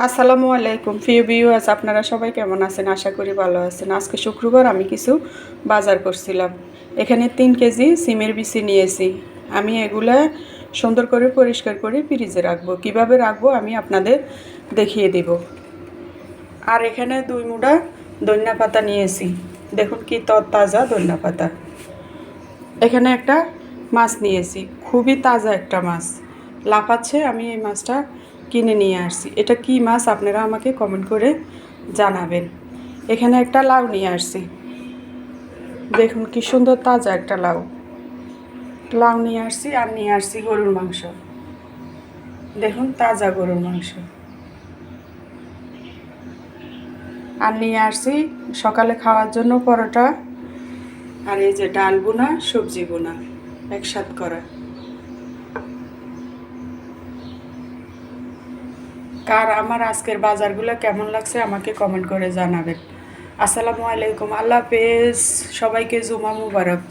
আসসালামু আলাইকুম প্রিয় ভিউয়ার্স, আপনারা সবাই কেমন আছেন? আশা করি ভালো আছেন। আজকে শুক্রবার আমি কিছু বাজার করছিলাম। এখানে 3 কেজি সিমের বিচি নিয়েছি। আমি এগুলা সুন্দর করে পরিষ্কার করে ফ্রিজে রাখবো। কিভাবে রাখবো আমি আপনাদের দেখিয়ে দিব। আর এখানে 2 মুঠা ধনিয়া পাতা নিয়েছি। দেখুন কি তরতাজা ধনিয়া পাতা। এখানে একটা মাছ নিয়েছি, খুবই তাজা একটা মাছ, লাফাচ্ছে। আমি এই মাছটা কিনে নিয়ে আসছি। এটা কি মাছ আপনারা আমাকে কমেন্ট করে জানাবেন। এখানে একটা লাউ নিয়ে আসছি, দেখুন কি সুন্দর তাজা একটা লাউ নিয়ে আসছি। আর নিয়ে আসছি গরুর মাংস, দেখুন তাজা গরুর মাংস। আর নিয়ে আসছি সকালে খাওয়ার জন্য পরোটা, আর এই যে ডাল বোনা, সবজি বোনা একসাথে করা। কার আমার আজকের বাজারগুলো কেমন লাগছে আমাকে কমেন্ট করে জানাবেন। আসসালামু আলাইকুম, আল্লাহ হাফেজ, সবাইকে জুমা মুবারক।